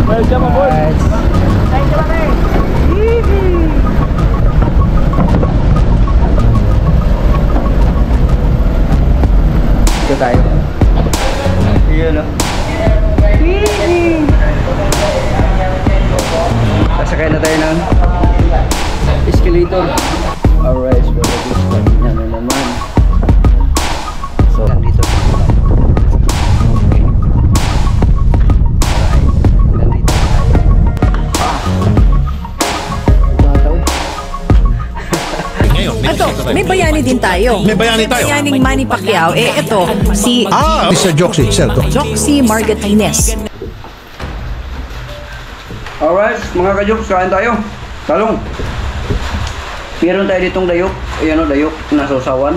Welcome aboard. Thank you, pare. Ito tayo. Iyan o. Sasakay na tayo ng escalator. Alright, so start na naman. So, nandito. Okay. Alright, nandito tayo. Ito, may bayani din tayo. May bayani tayo. Bayaning Manny Pacquiao. Ito, si Mr. Joxy, Sir Doc. Joxy Margatines. Alright, mga kajoks, kain tayo. Talong. Meron tayo ditong dayok. Ayan o, dayok na sausawan.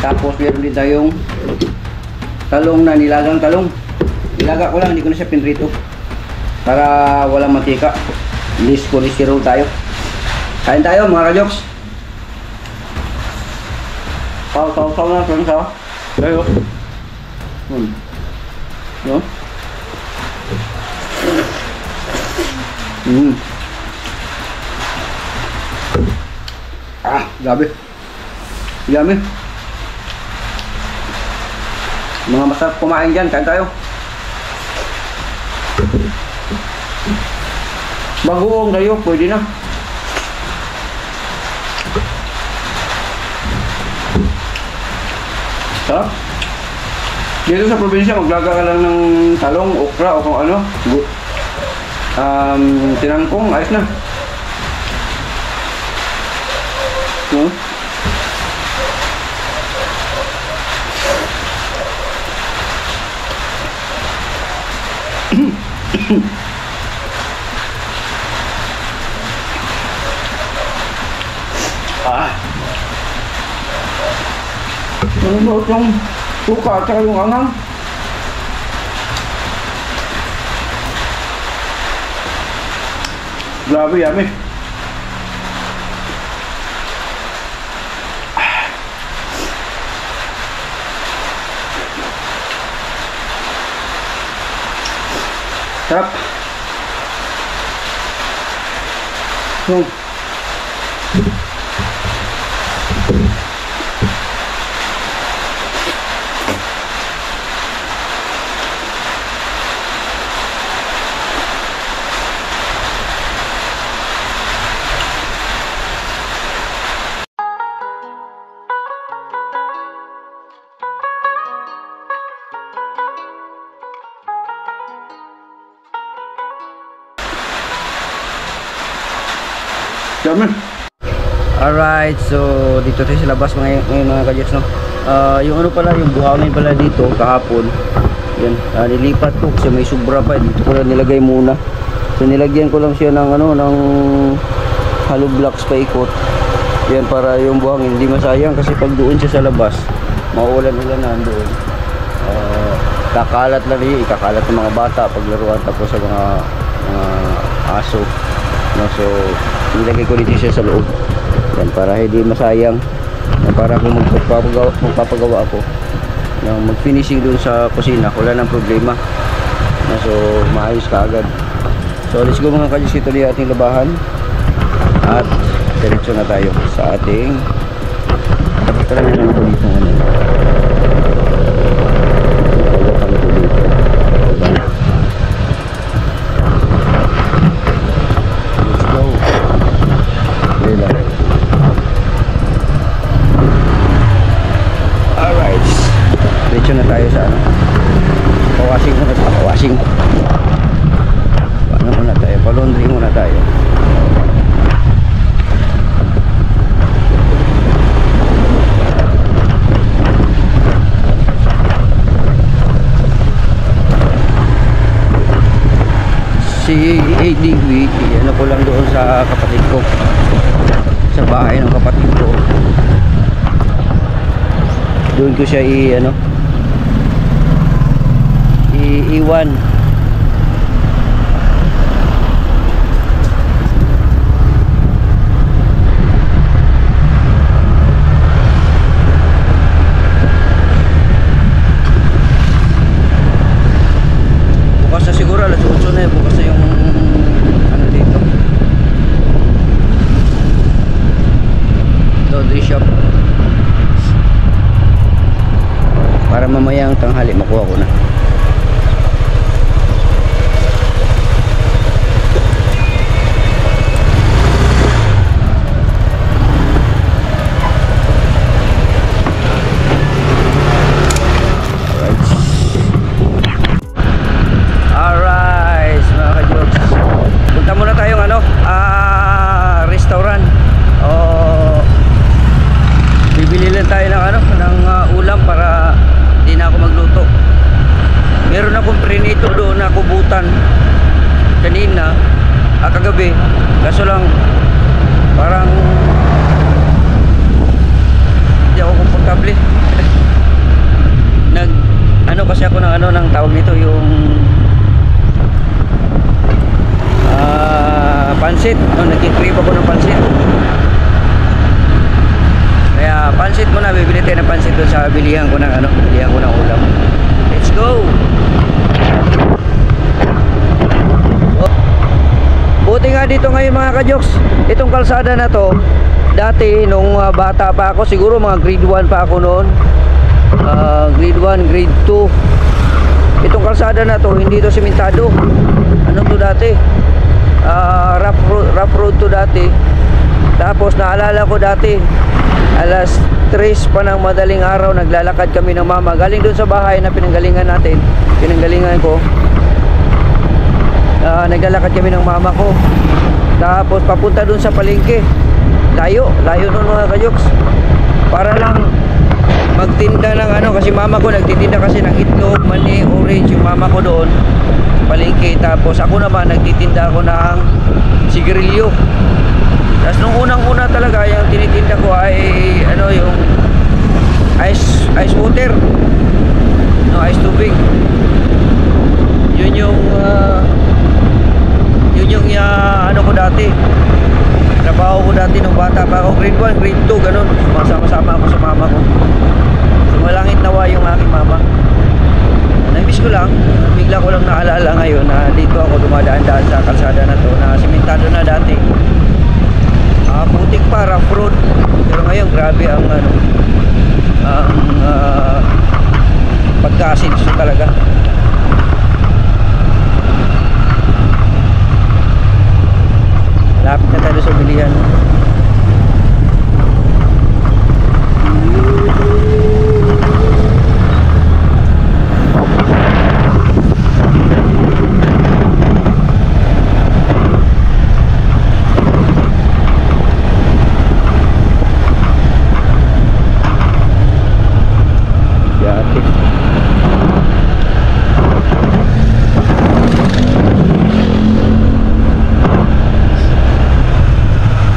Tapos meron din tayong talong na nilagang talong. Nilaga ko lang, hindi ko na siya pinrito. Para walang mantika. Less cholesterol tayo. Kain tayo mga kajoks. Saw na, saw. Dayok. No? Grabe. Yummy. Mga masarap kumain dyan, kain tayo. Bagoong tayo, pwede na. Sarap. Dito sa probinsya, maglaga ka lang ng talong, okra o kung ano. Tinangkong, ayos na. No? Nanonood yung suka at saka yung anghang. Grabe, yummy. Sarap. Dami. Alright, so dito tayo sa labas ngayon mga kajoks, no? Yung ano pala, yung buhangin pala dito kahapon. Yan, nilipat ko kasi may sobra pa, dito ko lang nilagay muna. So nilagyan ko lang siya ng ano, ng hollow blocks pa ikot. Yan, para yung buhangin hindi masayang kasi pag doon siya sa labas, mauulan-ulan nandoon. Kakalat lang yun, ikakalat ng mga bata paglaruan tapos sa mga aso. No, so nilagay ko dito siya sa loob. Yan, para hindi masayang. Yan, para kung magpapagawa ako ng mag-finishing dun sa kusina, wala nang problema. Yan, so maayos ka agad. So let's go mga kajoks, ito yung ating labahan. At diretso na tayo sa ating tara na lang ito dito. Diretso na tayo sa ano, pawashing muna tayo, pawashing paano muna tayo, palundry muna tayo. Si ADV, ano ko lang doon sa kapatid ko, sa bahay ng kapatid ko, doon ko siya iiwan. Bukas na siguro alas So na yung bukas na yung ano dito, laundry shop, para mamayang tanghali makuha ko na. Alright, mga ka-jokes, punta muna tayong ano, restaurant. Bibili lang tayo ng ano, ng ulam para di na ako magluto. Meron akong prinito doon na kubutan kanina, kagabi, kaso lang parang hindi ako komportable. Nag ano kasi ako ng ano ng tawag nito, yung pansit. Nagkikrib ako ng pansit. Kaya pansit muna, bibili tayo ng pansit doon sa bilihan ko ng ano, bilihan ko ng ulam. Let's go. Buti nga dito ngayon mga ka-jokes, itong kalsada na to, dati nung bata pa ako, siguro mga grade 1 pa ako noon, grade 1, grade 2, itong kalsada na to, hindi to simentado. Ano to dati? Rough road to dati. Tapos naalala ko dati, alas 3 pa ng madaling araw, naglalakad kami ng mama galing doon sa bahay na pinanggalingan ko. Naglalakad kami ng mama ko, tapos papunta doon sa palengke. Layo noon mga ka-jokes, para lang magtinda ng ano, kasi mama ko nagtitinda kasi ng itlog, mani, orange yung mama ko doon palengke. Tapos ako naman nagtitinda ako ng sigarilyo. Tapos nung unang-una talaga yung tinitinda ko ay ano, yung ice water, no, ice tubig. Yun yung ano ko dati, trabaho ko dati nung bata pa ako, grade 1, grade 2, ganun. Sumasama-sama ako sa mama ko. Sumalangit nawa yung aking mama. Namiss ko lang, bigla ko lang naalala ngayon na dito ako dumadaan-daan sa kalsada na to, na simentado na dati. Putik pa, rough road. Pero ngayon grabe ang ano, ang pagkasinso talaga. Lapit na tayo sa bilihan.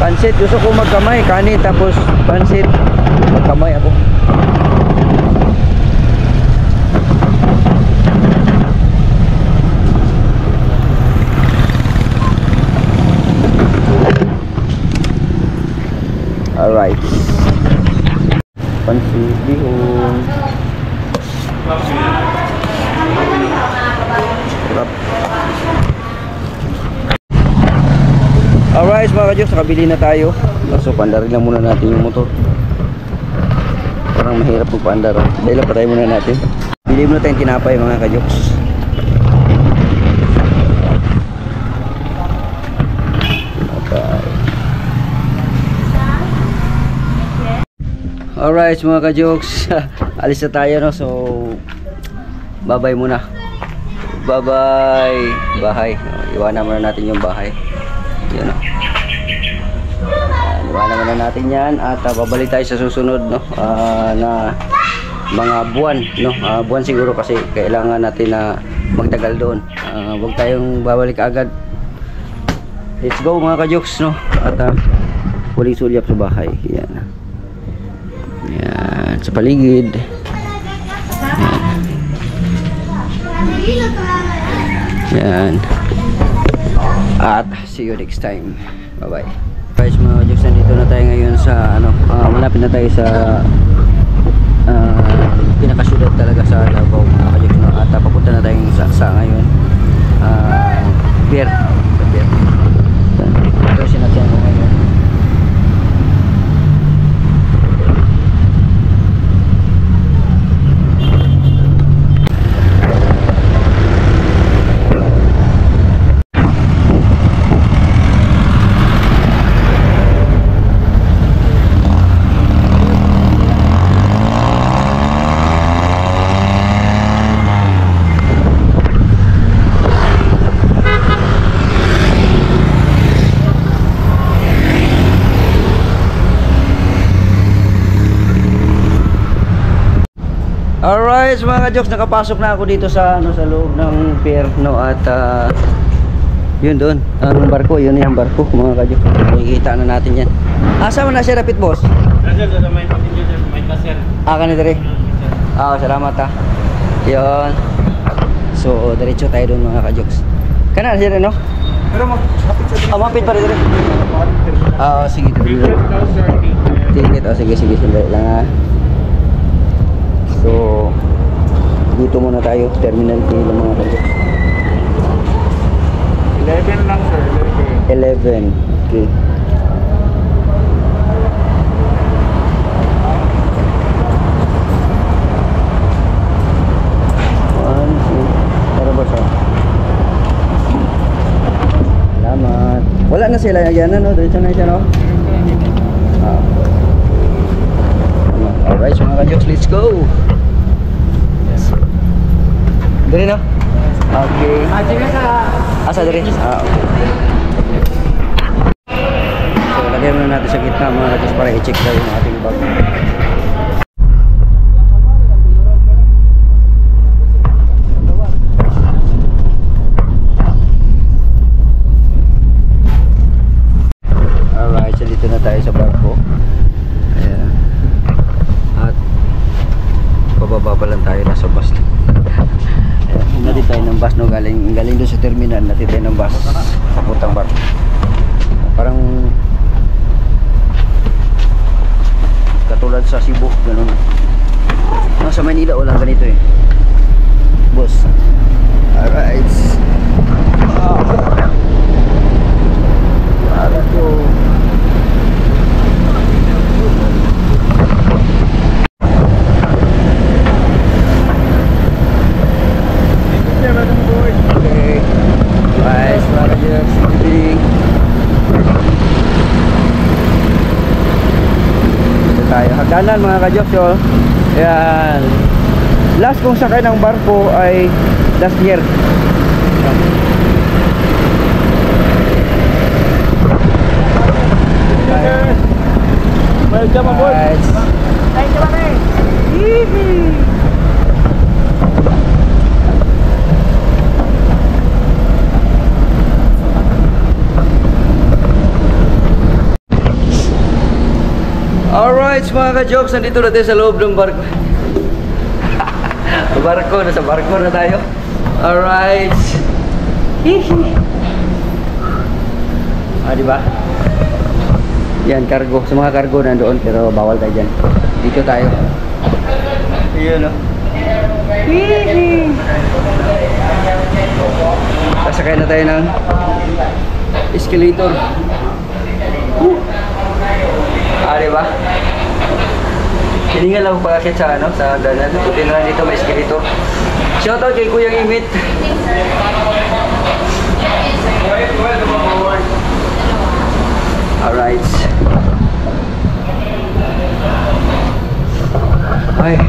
Pansit, gusto ko magkamay, kanin tapos pansit, magkamay ako. Alright, pansit bihon. Sarap. Alright mga ka-jokes, nakabili na tayo. So pandarin lang muna natin yung motor. Parang mahirap po pandar. Dahil lang patay muna natin. Bili muna tayong tinapay mga ka-jokes. Alright mga ka-jokes, alis na tayo, no? So bye bye muna. Bye bye bahay. Iwanan muna natin yung bahay. Yan, no? Iwanan muna natin yan. At babalik tayo sa susunod, no? Na mga buwan, no? Buwan siguro, kasi kailangan natin na magtagal doon. Huwag tayong babalik agad. Let's go mga ka-jokes, no? At huling sulyap sa bahay. Yan. Yan, sa paligid. Yan. At see you next time. Bye bye. Guys mga ka-jokes, nandito na tayo ngayon sa ano, malapit na tayo sa pinakasyudad talaga sa Davao mga ka-jokes, no? At papunta na tayong sa ngayon. Pier. Sa pier. Ito sinakyan ko ngayon. Alright, mga ka-jokes, nakapasok na ako dito sa sa loob ng pier, no, at yun doon, ang barko, yun yung barko, mga ka-jokes. Makikita na natin yan. Asa mo na siya, Rapid Boss? Sir, sa may passenger, sir, may kasir. Kanina dire. Salamat ha. Yun. So, diretso tayo doon, mga ka-jokes. Kana siya rin, no? Pero mapit sa Mapit pa rin dire. Sige, Ticket daw, sir. ticket. Sige, sandali lang ha. So, dito muna tayo, Terminal K lang, mga ka-jokes. 11 lang, sir. 11. Okay. Para ba siya? Salamat. Wala na sila yan, no? Diretso na siya, no? Alright, so mga ka-jokes, let's go! Dari, no? Okay. Asa dari? Okay. So, lagyan muna natin sa gitna, mga ka-jokes, para i-check daw yung ating bag. Alright, so dito na tayo sa barko. Ayan. At pababa pa lang tayo, nasa bus. Natid tayo ng bus, no? Galing doon sa terminal, natid tayo ng bus papuntang barko. Parang katulad sa Cebu, ganun. Sa Manila walang ganito eh, boss. Alright. Para to. Okay. Nice, para dyan. Dito tayo. Hagdanan, mga ka-jokes, oh. Ayan. Last kong sakay ng barko ay last year. Welcome aboard. Nice. Thank you, mami. Alright, mga ka-jokes, nandito na tayo sa loob ng barko. Nasa barko na tayo. Alright. Diba? Yan, cargo. Sa mga cargo nandoon, pero bawal tayo dyan. Dito tayo. Ayan, o. Sasakay na tayo ng escalator. Diba? Hiningal ako pagkakit sa sa danan. Buti na dito may escalator. Shoutout kay Kuyang Imit. Alright. Ay.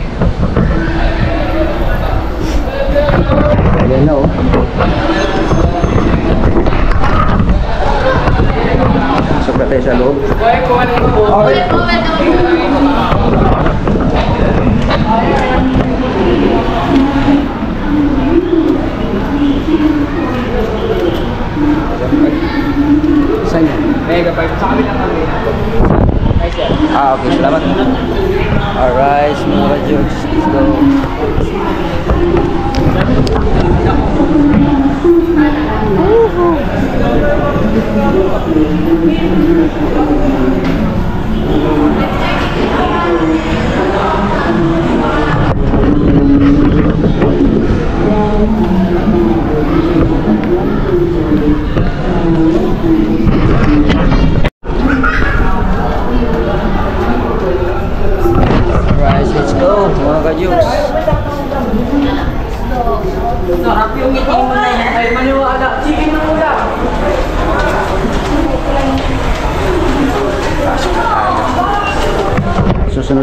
Ayan na, oh. Pasok na tayo sa loob. Okay. Saan yan? Mega 5. Sa kabila kami. Okay, salamat. Alright, mga ka-jokes, let's go.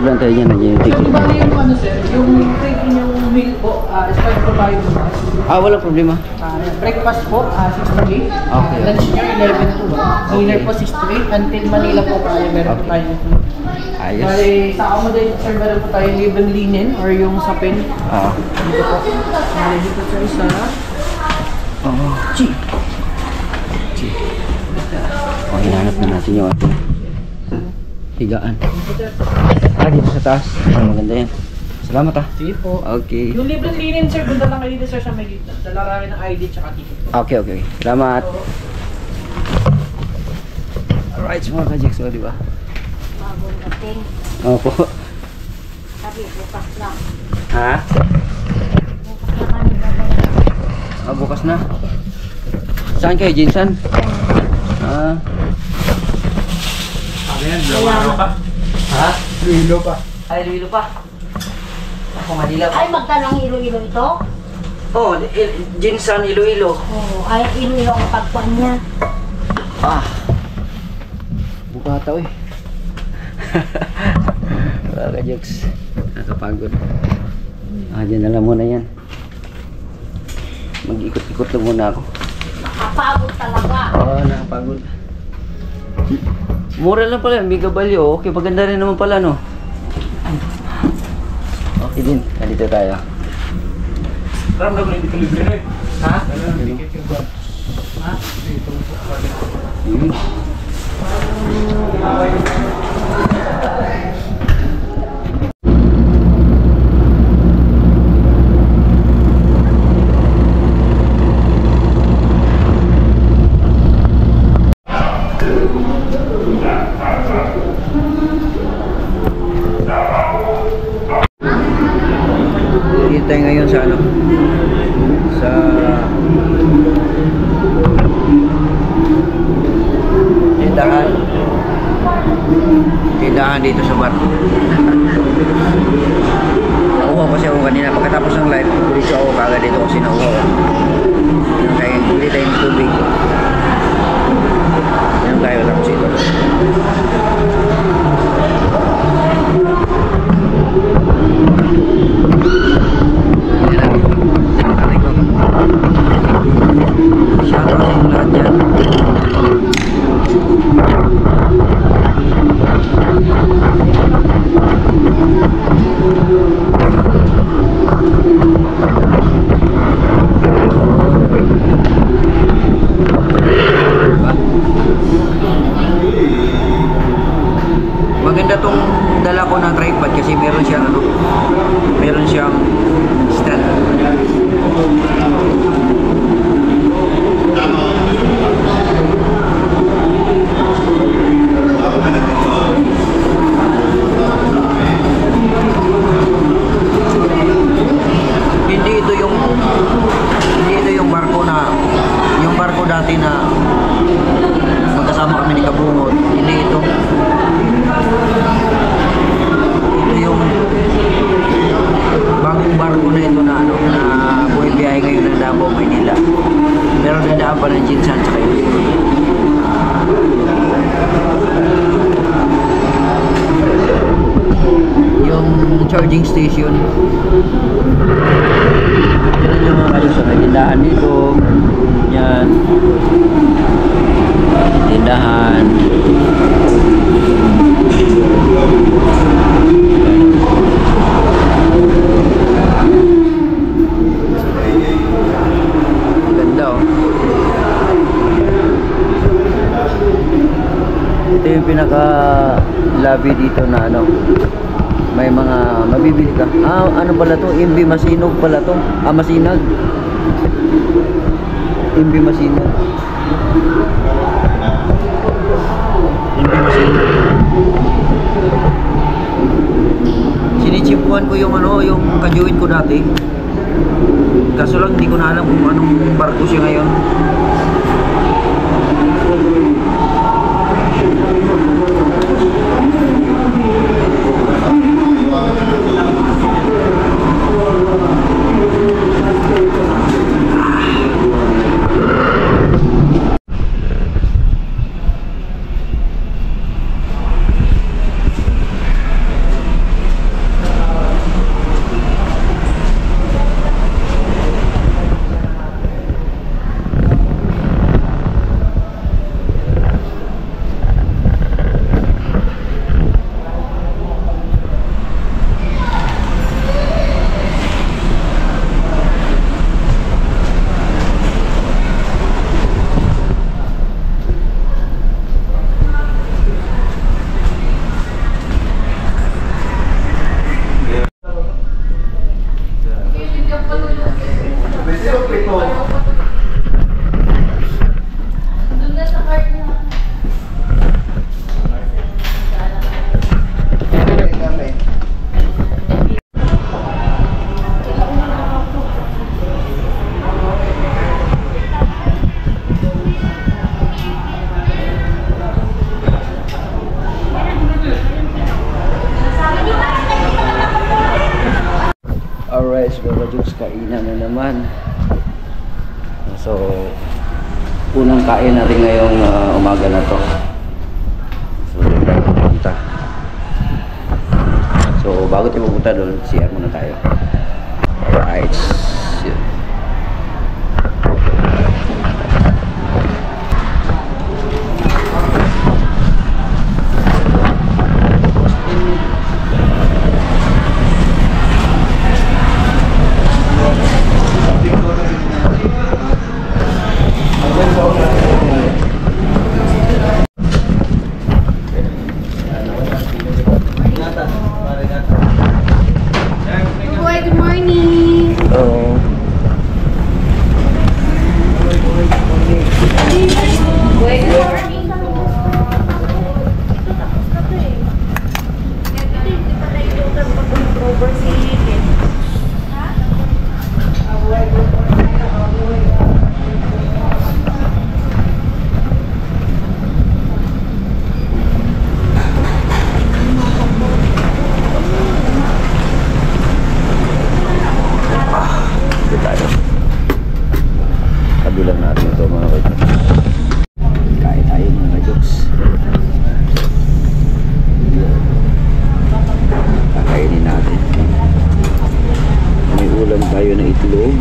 lang tayo dyan. Bali yung ano sir, yung yung meal po, start po tayo bukas. Walang problema. Breakfast po, 6 to 8. Okay. Lunch nyo, 11 to 1. Dinner po 6 to 8. Until Manila po tayo, meron po tayo. Ayos. Bali, sa accommodation sir, meron po tayo libreng linen or yung sapin. Dito po. Bali, dito sir, isa. Hinanap na natin yung ating higaan. Dito sa taas. Maganda yan. Salamat Sige po. Okay. Yung libreng linen sir, punta lang kayo dito sir sa may gitna. Dala kami ng ID tsaka ticket po. Okay. Salamat. Alright, mga ka-Jex, di ba? Bagong dating. Opo. Sabi, bukas lang. Ha? Bukas na kami babalik. Bukas na. Saan kayo, Jinsan? Ha? Luilo pa. Ay, Luilo pa. Ako, Manila. Ay, magtanong Iloilo ito? Jinsan, Iloilo. Oo, ay Iloilo ang pagpuan niya. Bukataw eh. Wala ka, Jex. Nakapagod. Diyan na lang muna yan. Mag-ikot-ikot lang muna ako. Nakapagod talaga. Nakapagod. Mura lang pala, Mega Balyo. Okay, maganda rin naman pala, no? Okay din, nandito tayo. Ram na hindi ka libre na eh. Ha? Ticket yung buwan. Ha? Dito po. Dito tayo ngayon sa tindahan dito sa bar. Nauhaw kasi ako kanina pagkatapos ng live, dito ako kagad dito kasi nauhaw. Kaya hindi tayong tubig. Yan tayo tapos ito. Shout out sa lahat dyan. Maganda tong dala ko na tripod kasi meron siyang stand. Hindi ito yung barko dati na magkasama kami ni Kabungot. Hindi ito. Ito yung bagong barko na ito na buhay-biyahe ngayon ng Davao, Manila. Pero dadaan pa ng Jinsan sa kayo. Yung charging station. Yan yung mga kayo sa tindahan dito. Yan. Tindahan. Ganda oh. Ito yung pinaka lobby dito na may mga mabibili ka. Ano pala to? Imbi Masinog pala to. Masinag. Imbi Masinog. Imbi Masinog. Sinichimpuan ko yung yung kajuit ko dati. Kaso lang hindi ko na alam kung anong barko siya ngayon. Jokes, kainan na naman. So, unang kain natin ngayong umaga na to. So, doon tayo pupunta. So, bago tayo pupunta doon, CR muna tayo. Alright. Good morning. Hello. Kabilang natin ito mga kajokes. Kain tayo mga kajokes. Kakainin natin. May ulam tayo na itlog.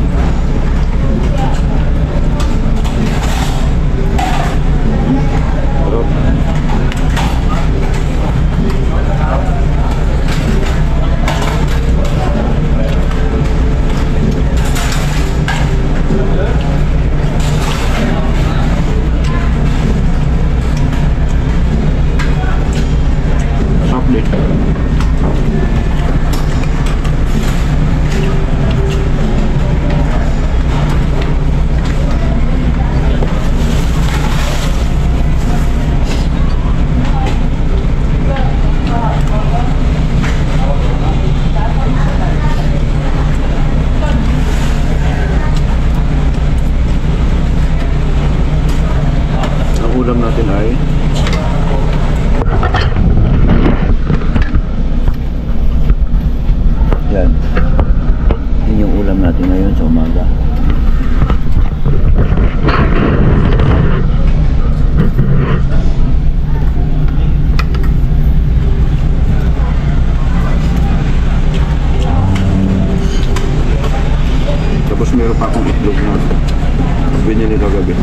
Sarap. Ang ulam natin ay yan. Yun yung ulam natin ngayon sa umaga. Tapos meron pa akong itlog na binili kagabi.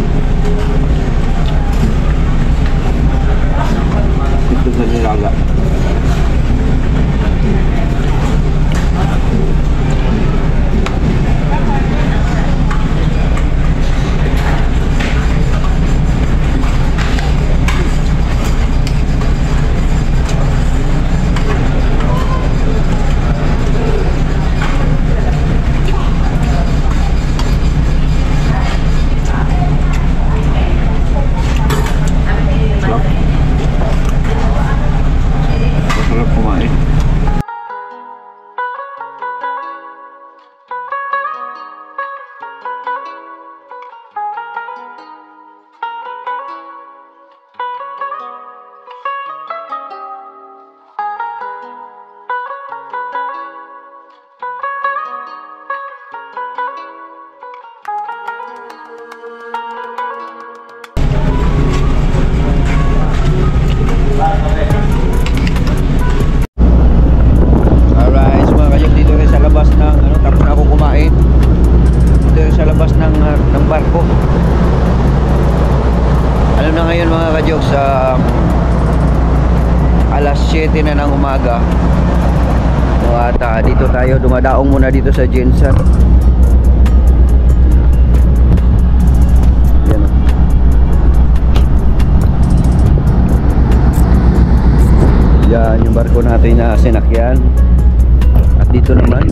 Itlog na nilaga. Masarap kumain. Alright, so mga kajok, dito rin sa labas ng tapos na ako kumain. Dito rin sa labas ng barko. Alam na ngayon mga kajok, sa alas 7 na ng umaga. At dito tayo, dumadaong muna dito sa Jensen. Yan. Yan yung barko natin na sinakyan. At dito naman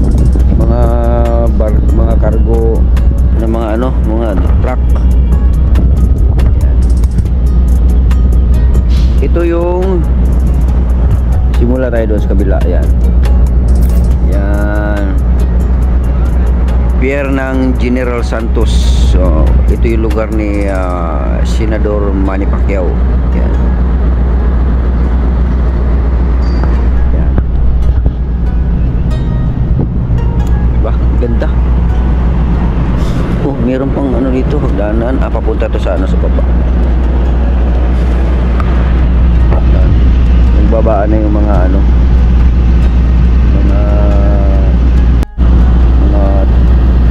mga cargo na mga truck. Yan. Ito yung simula tayo doon sa kabila. Yan. Yan. Pier ng General Santos. So, ito yung lugar ni Senador Manny Pacquiao. Yan. Ganda. dito, hagdanan. Papunta to sa ano, sa baba. Nagbabaan na yung mga ano, mga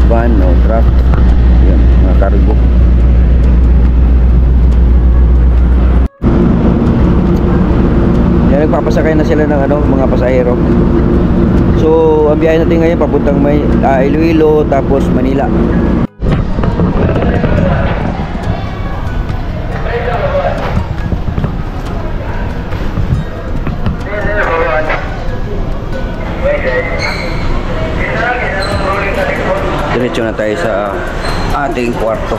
van o truck. Yan, mga cargo. Yan, nagpapasakay na sila ng ano, mga pasahero. So, ang biyahe natin ngayon papuntang Iloilo tapos Manila. Diretso na tayo sa ating kwarto.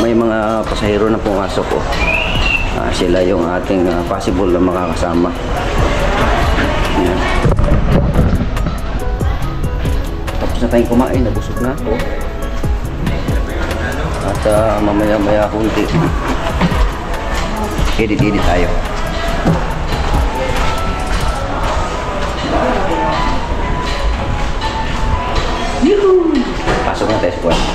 May mga pasahero na pumasok ko. Sila yung ating possible na makakasama. Yan. Tapos na tayong kumain, nabusog na ako. At mamaya-maya kunti. Edit-edit tayo. Pasok na tayo sa kwarto.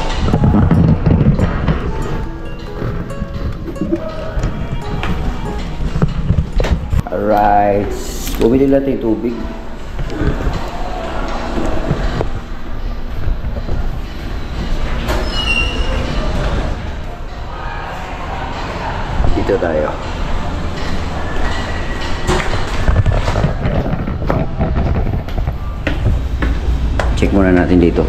Alright, bumili natin yung tubig. Dito tayo. Check muna natin dito.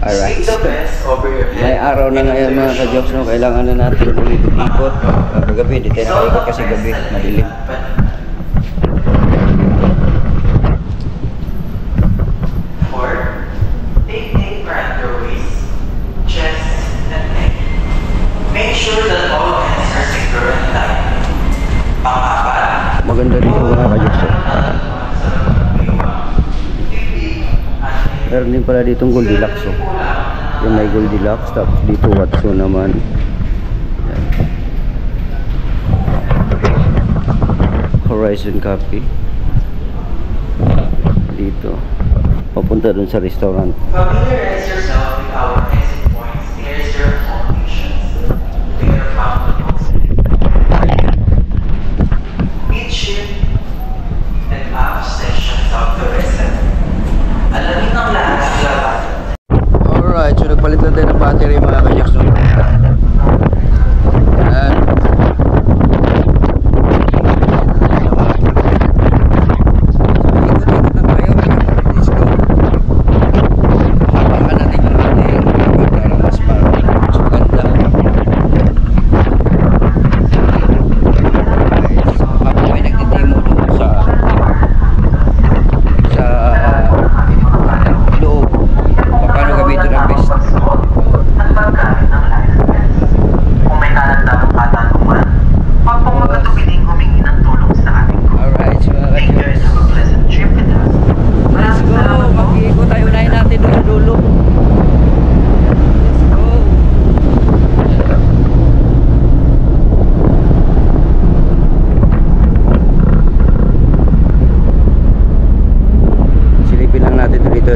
Alright. May araw na ngayon mga ka-jokes, no? Kailangan na natin ulit-ikot. Kagabi, hindi tayo nakaikot kasi gabi, madilim. Maganda dito mga ka-jokes. Meron din pala ditong Goldilocks, oh. Yung may Goldilocks, tapos dito Watson naman. Yan. Horizon Coffee. Dito. Papunta dun sa restaurant. Familiarize yourself with our exit points. Here's your accommodations. There found each shift and half sections of the vessel. Alamin ng lahat sa labas. Alright, so nagpalit na tayo ng battery mga ka-jokes, no? Yan.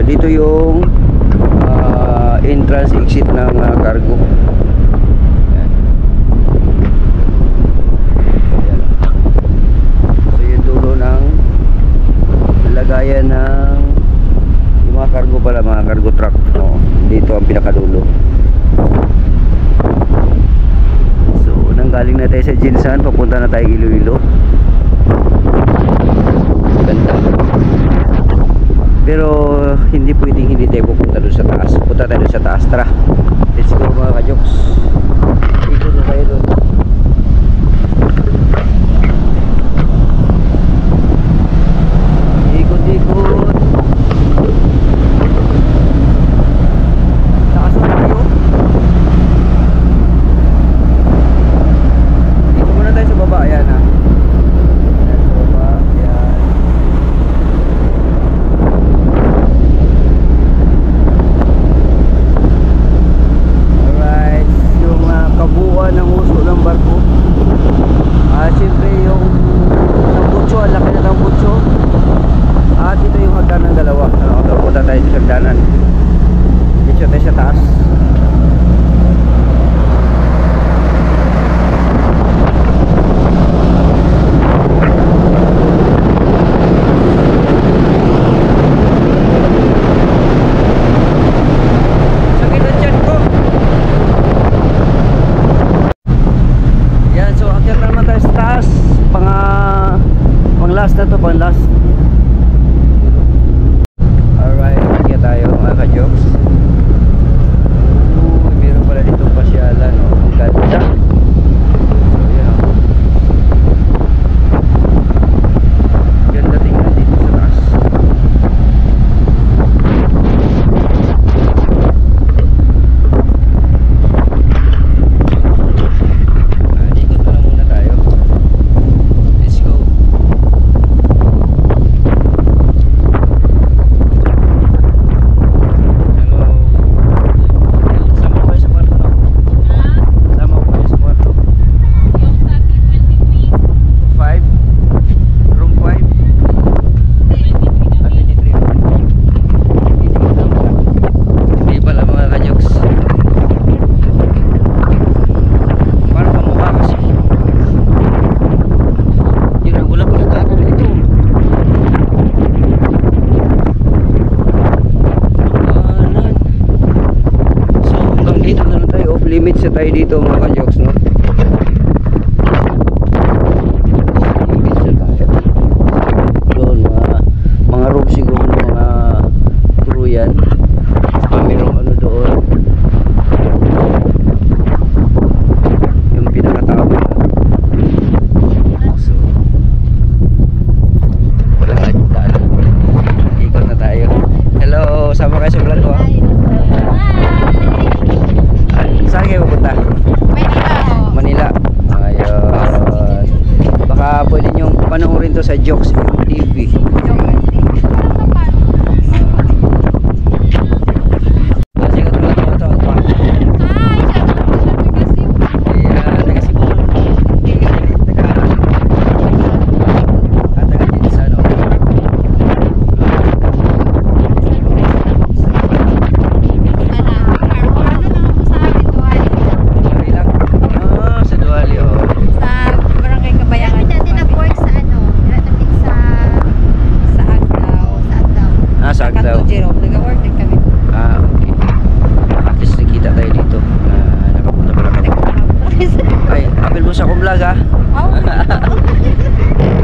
Dito yung entrance exit ng cargo. Ayan. Ayan. So yung dulo ng lagayan ng yung mga cargo pala, mga cargo truck, no? Dito ang pinakadulo. So nanggaling na tayo sa Jinsan, papunta na tayo Iloilo. Ganda. Pero hindi pwedeng hindi tayo pupunta doon sa taas. Punta tayo doon sa taas. Tara, let's go mga ka-jokes. Ikot na tayo doon. Ikot-ikot. Taas na tayo. tayo dito mga ka-jokes, no? Doon, mga room siguro ng mga crew yan. Mayroong ano doon. Yung pinakatao. So, wala ka daan. Ikot na tayo. Hello, sama kayo sa vlog ko. Saan kayo pupunta? Manila. Ayun. Baka pwede nyo panoorin to sa Jokes TV.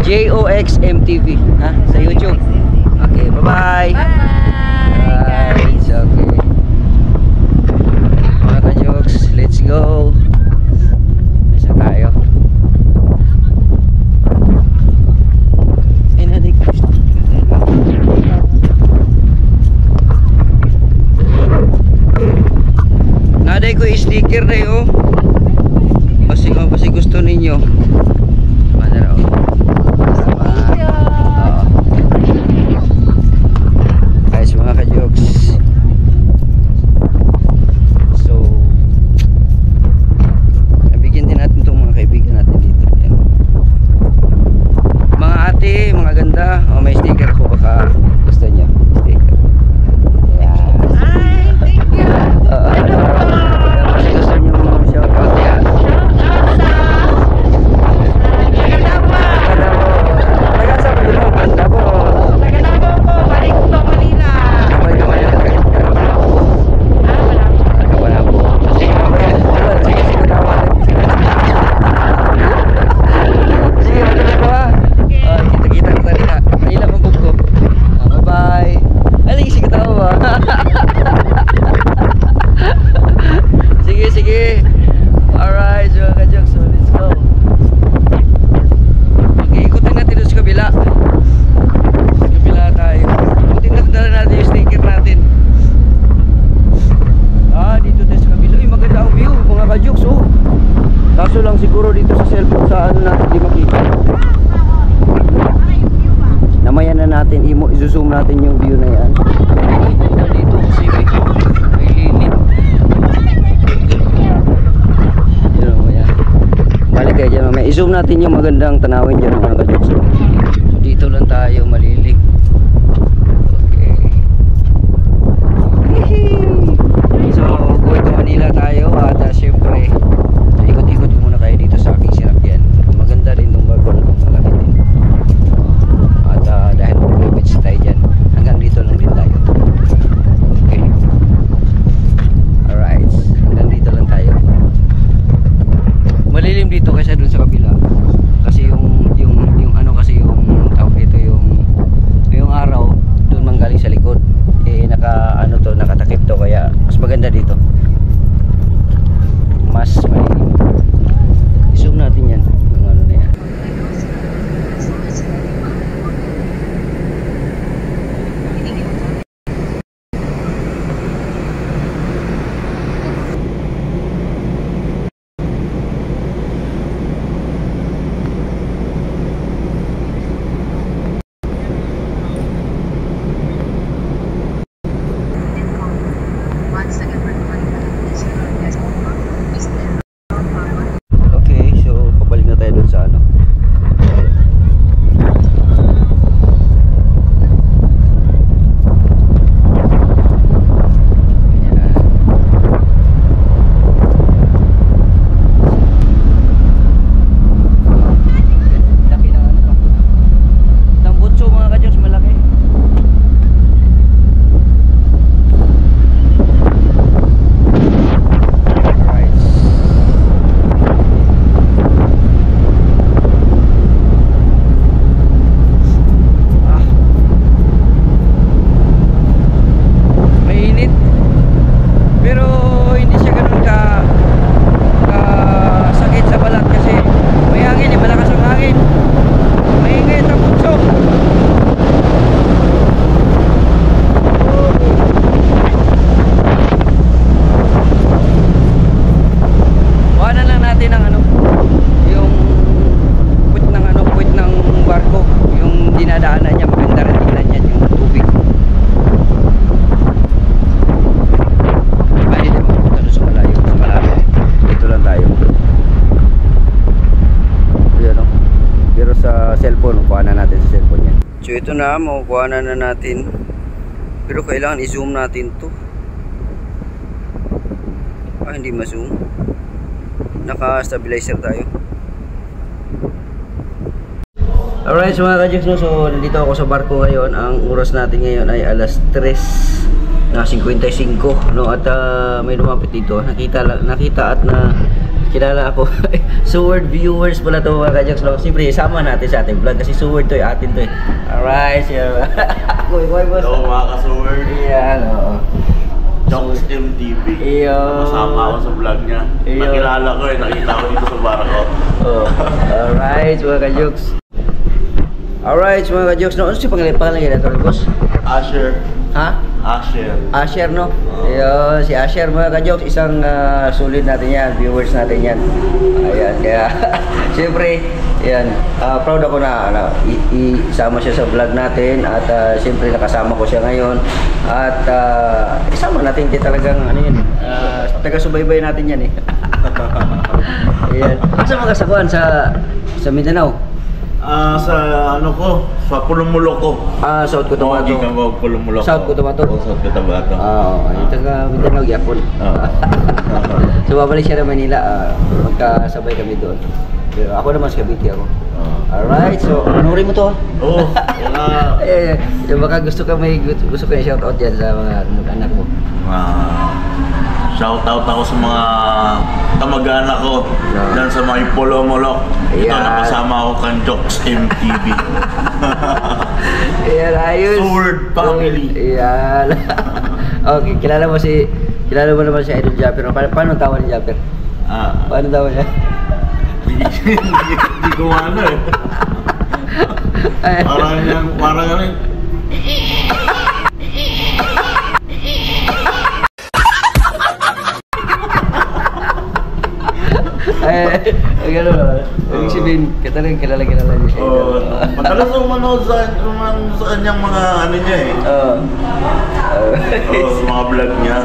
JOX MTV sa YouTube. Okay, bye-bye. Bye. It's okay. Mga ka-jokes, let's go. Isa tayo. Ay, nadik. Naday ko sticker na yun. Basi gusto ninyo. I-zoom natin yung view na yan. Dito kasi may lilit. Yun o yan. Balik kayo dyan mamaya. I-zoom natin yung magandang tanawin dyan mga ka-jokes. Dito lang tayo malilig. Okay. So going to Manila tayo. At syempre ikot-ikot muna kayo dito sa aking sinakyan. Maganda rin itong barko na itong malaki din. At dahil mag-beach tayo dyan, hanggang dito lang din tayo. Okay. Alright, hanggang dito lang tayo. Malilim dito kasi dun sa kabila. Kasi yung ano kasi yung tawag dito yung araw dun manggaling sa likod. Eh nakatakip to kaya mas maganda dito. Mas malilim. I-zoom natin yan. Yung ano na yan. cellphone, kuha na natin sa cellphone yan. So ito na, makukuha na natin. Pero kailangan i-zoom natin to. Hindi ma-zoom. Naka-stabilizer tayo. Alright, so mga ka-Jux, no? So nandito ako sa barko ngayon. Ang oras natin ngayon ay alas 3:55, no? At may lumapit dito. Nakita at kilala ako. Sword viewers pala to mga ka-Jux, no? Siyempre, sama natin sa ating vlog kasi Sword to, atin to. Alright, so kuy boss. Hello mga ka-Sword. Yan, oo. Jox MTV. Iyo. Masama ako sa vlog niya. Iyo. Nakilala ko nakita ko dito sa barko. Oh. Alright, mga ka-Jux. Alright, mga ka-Jux, no? Ano si pangalan niya natin, boss? Asher. Ha? Asher. Asher, no? Ayun, si Asher, mga ka-Jux, isang solid natin yan, viewers natin yan. Ayan, kaya, siyempre, yan, proud ako na isama siya sa vlog natin at siyempre nakasama ko siya ngayon at isama natin kaya talagang ano yun, taga-subaybay natin yan eh. Ayan. Saan mga kasakuan sa Mindanao? Sa ano ko, sa Pulumulo ko. South Cotabato. Hindi ka ba Pulumulo ko? South Cotabato. South Cotabato. Yung taga Mindanao, Yapon. So babalik siya na Manila, magkasabay kami doon. Pero ako naman sa Cavite ako. Alright, so panurin mo to. Oo. Yung baka gusto ka i-shout out dyan sa mga anak mo. Shout out ako sa mga kamag-anak ko dyan sa may Pulumulo. Ito, nakasama ako kan Jox MTV. Ayan, ayos. Sword family. Ayan. Okay, kilala mo naman si Idol Japper. Paano tawag ni Japper? Paano tawag niya? Hindi ko ano eh. Parang ano eh. Gano'n naman. Ibig sabihin, kilala niya siya. Madalas ako manood sa kanyang mga ano niya eh. Mga vlog niya.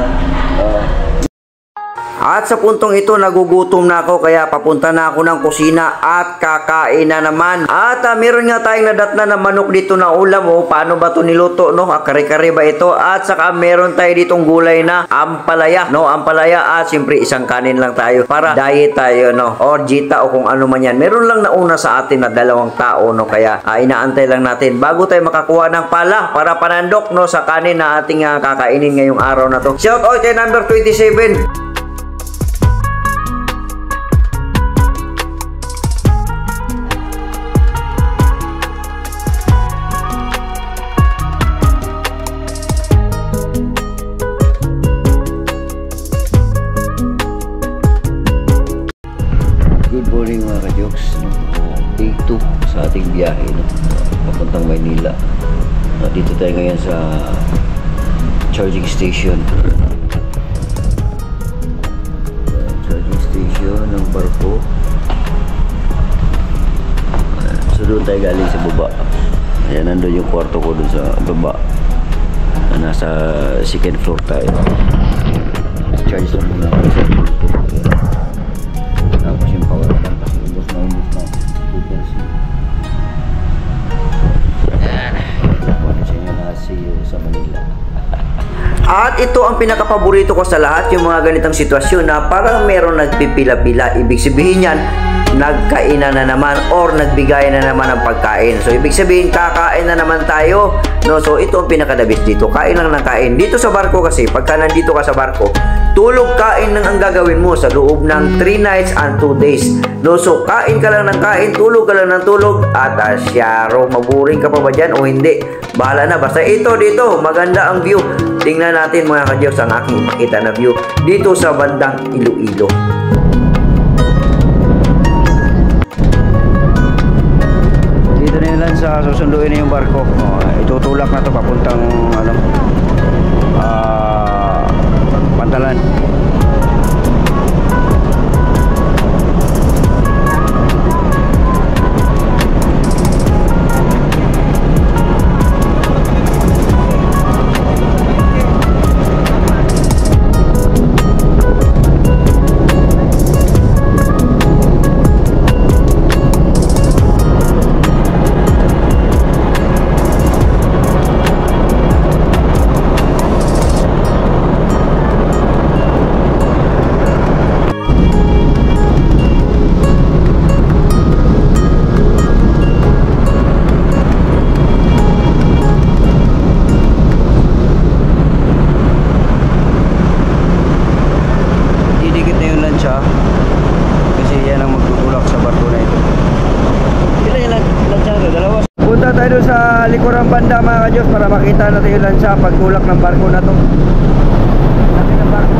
At sa puntong ito, nagugutom na ako kaya papunta na ako ng kusina at kakain na naman. At meron nga tayong nadatna na manok dito na ulam. Paano ba ito niluto, no? Kare-kare ba ito? At saka meron tayo ditong gulay na ampalaya, no? Ampalaya at siyempre isang kanin lang tayo para diet tayo, no? Or jita o kung ano man yan. Meron lang nauna sa atin na 2 tao, no? Kaya inaantay lang natin bago tayo makakuha ng pala para panandok, no? Sa kanin na ating kakainin ngayong araw na to. Shout out kay number 27. Good morning mga ka-Jux, day 2 sa ating biyahe, no? Papuntang Maynila. Dito tayo ngayon sa charging station ng barko. So doon tayo galing sa baba. Ayan, nandun yung kwarto ko doon sa baba. Nasa second floor tayo. Charge lang muna ako sa barko. Tapos yung power bank kasi ubos na 2%. Ayan. Kunin sa inyo na see you sa Manila. At ito ang pinakapaborito ko sa lahat, yung mga ganitong sitwasyon na parang meron nagpipila-pila. Ibig sabihin yan, nagkainan na naman or nagbigay na naman ng pagkain. So ibig sabihin, kakain na naman tayo, no? So ito ang pinakadabis dito, kain lang ng kain. Dito sa barko kasi, pagka nandito ka sa barko, tulog kain lang ang gagawin mo sa loob ng 3 nights and 2 days. No? So kain ka lang ng kain, tulog ka lang ng tulog, at syaro, maburing ka pa ba dyan o hindi? Bahala na, basta ito dito, maganda ang view. Tingnan natin mga ka-Jux ang aking ipakita na view dito sa bandang Iloilo. Dito na yun lang sa susunduin na yung barko. Itutulak na to papuntang Pantalan. tayo doon sa likurang banda mga ka-Diyos para makita natin yung lansa pagtulak ng barko na to. Laki ng barko.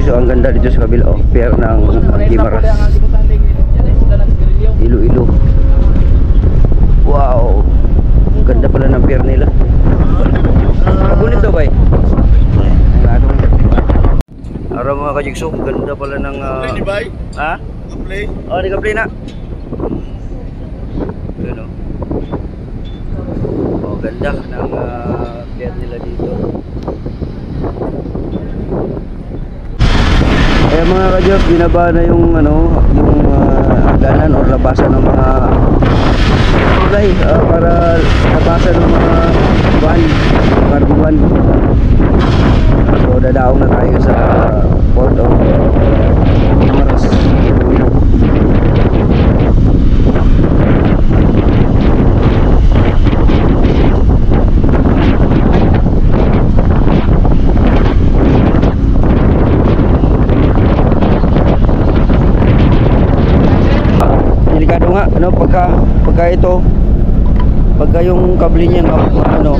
So ang ganda dito sa kabila, oh, pier ng Gimaras, Iloilo. Wow, ang ganda pala ng pier nila. Kabulit daw ba eh? Araw mga kajigso, ang ganda pala ng ha? Oh, naka-play na. Ano? Oh, ganda ng pier nila dito. Kaya mga ka-Diyos, binaba na yung ano, yung hagdanan o labasan ng mga tulay para labasan ng mga karbuan. So dadaong na tayo sa Port of Gimaras. Delikado nga, ano, pagka ito, pagka yung kable niya ano,